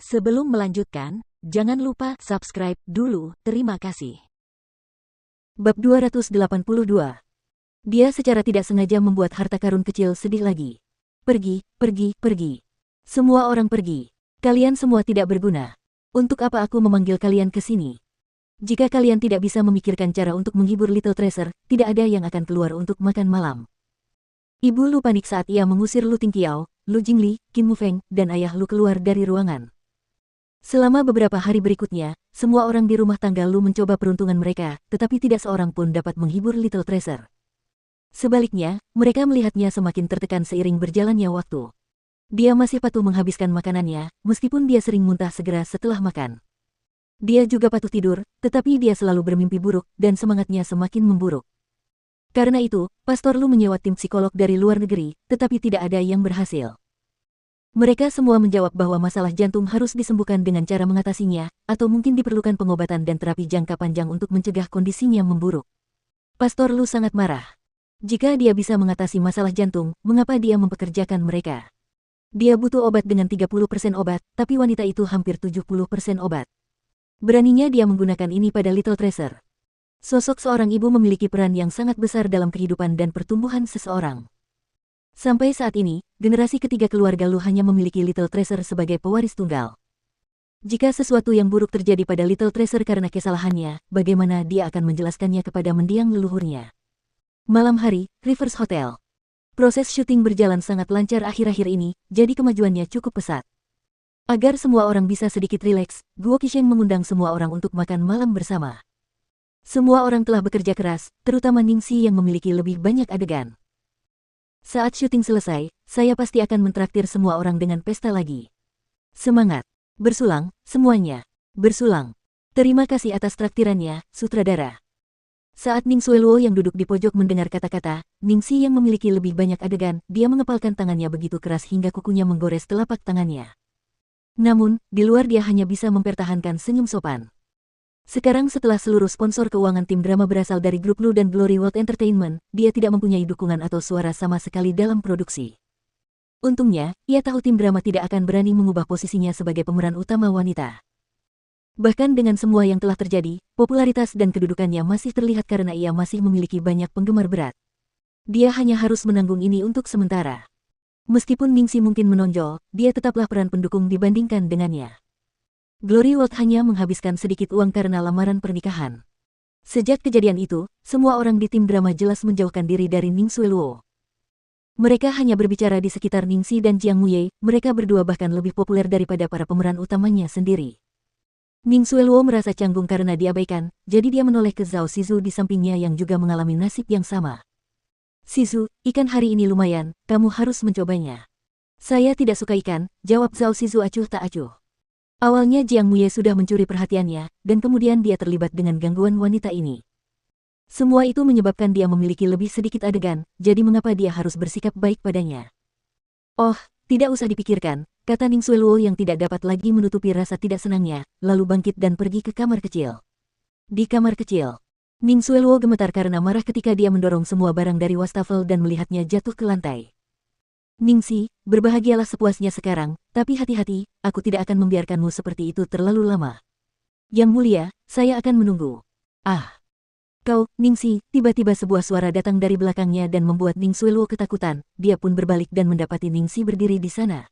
Sebelum melanjutkan, jangan lupa subscribe dulu, terima kasih. Bab 282. Dia secara tidak sengaja membuat harta karun kecil sedih lagi. Pergi, pergi, pergi. Semua orang pergi. Kalian semua tidak berguna. Untuk apa aku memanggil kalian ke sini? Jika kalian tidak bisa memikirkan cara untuk menghibur Little Treasure, tidak ada yang akan keluar untuk makan malam. Ibu Lu panik saat ia mengusir Lu Tingqiao, Lu Jingli, Qin Mufeng, dan ayah Lu keluar dari ruangan. Selama beberapa hari berikutnya, semua orang di rumah tangga Lu mencoba peruntungan mereka, tetapi tidak seorang pun dapat menghibur Little Treasure. Sebaliknya, mereka melihatnya semakin tertekan seiring berjalannya waktu. Dia masih patuh menghabiskan makanannya, meskipun dia sering muntah segera setelah makan. Dia juga patuh tidur, tetapi dia selalu bermimpi buruk, dan semangatnya semakin memburuk. Karena itu, Pastor Lu menyewa tim psikolog dari luar negeri, tetapi tidak ada yang berhasil. Mereka semua menjawab bahwa masalah jantung harus disembuhkan dengan cara mengatasinya, atau mungkin diperlukan pengobatan dan terapi jangka panjang untuk mencegah kondisinya memburuk. Pastor Lu sangat marah. Jika dia bisa mengatasi masalah jantung, mengapa dia mempekerjakan mereka? Dia butuh obat dengan 30% obat, tapi wanita itu hampir 70% obat. Beraninya dia menggunakan ini pada Little Treasure. Sosok seorang ibu memiliki peran yang sangat besar dalam kehidupan dan pertumbuhan seseorang. Sampai saat ini, generasi ketiga keluarga Lu hanya memiliki Little Treasure sebagai pewaris tunggal. Jika sesuatu yang buruk terjadi pada Little Treasure karena kesalahannya, bagaimana dia akan menjelaskannya kepada mendiang leluhurnya? Malam hari, Rivers Hotel. Proses syuting berjalan sangat lancar akhir-akhir ini, jadi kemajuannya cukup pesat. Agar semua orang bisa sedikit rileks, Guo Qisheng mengundang semua orang untuk makan malam bersama. Semua orang telah bekerja keras, terutama Ningxi yang memiliki lebih banyak adegan. Saat syuting selesai, saya pasti akan mentraktir semua orang dengan pesta lagi. Semangat! Bersulang, semuanya! Bersulang! Terima kasih atas traktirannya, sutradara. Saat Ning Xueluo yang duduk di pojok mendengar kata-kata, Ningxi yang memiliki lebih banyak adegan, dia mengepalkan tangannya begitu keras hingga kukunya menggores telapak tangannya. Namun, di luar dia hanya bisa mempertahankan senyum sopan. Sekarang setelah seluruh sponsor keuangan tim drama berasal dari grup Lu dan Glory World Entertainment, dia tidak mempunyai dukungan atau suara sama sekali dalam produksi. Untungnya, ia tahu tim drama tidak akan berani mengubah posisinya sebagai pemeran utama wanita. Bahkan dengan semua yang telah terjadi, popularitas dan kedudukannya masih terlihat karena ia masih memiliki banyak penggemar berat. Dia hanya harus menanggung ini untuk sementara. Meskipun Ningxi mungkin menonjol, dia tetaplah peran pendukung dibandingkan dengannya. Glory World hanya menghabiskan sedikit uang karena lamaran pernikahan. Sejak kejadian itu, semua orang di tim drama jelas menjauhkan diri dari Ning Xueluo. Mereka hanya berbicara di sekitar Ningxi dan Jiang Muye, mereka berdua bahkan lebih populer daripada para pemeran utamanya sendiri. Ning Xueluo merasa canggung karena diabaikan, jadi dia menoleh ke Zhao Shizu di sampingnya yang juga mengalami nasib yang sama. Shizu, ikan hari ini lumayan, kamu harus mencobanya. Saya tidak suka ikan, jawab Zhao Shizu acuh tak acuh. Awalnya Jiang Muye sudah mencuri perhatiannya, dan kemudian dia terlibat dengan gangguan wanita ini. Semua itu menyebabkan dia memiliki lebih sedikit adegan, jadi mengapa dia harus bersikap baik padanya? Oh, tidak usah dipikirkan, kata Ning Xueluo yang tidak dapat lagi menutupi rasa tidak senangnya, lalu bangkit dan pergi ke kamar kecil. Di kamar kecil, Ning Xueluo gemetar karena marah ketika dia mendorong semua barang dari wastafel dan melihatnya jatuh ke lantai. Ningxi, berbahagialah sepuasnya sekarang, tapi hati-hati, aku tidak akan membiarkanmu seperti itu terlalu lama. Yang mulia, saya akan menunggu. Ah! Kau, Ningxi, tiba-tiba sebuah suara datang dari belakangnya dan membuat Ning Xueluo ketakutan, dia pun berbalik dan mendapati Ningxi berdiri di sana.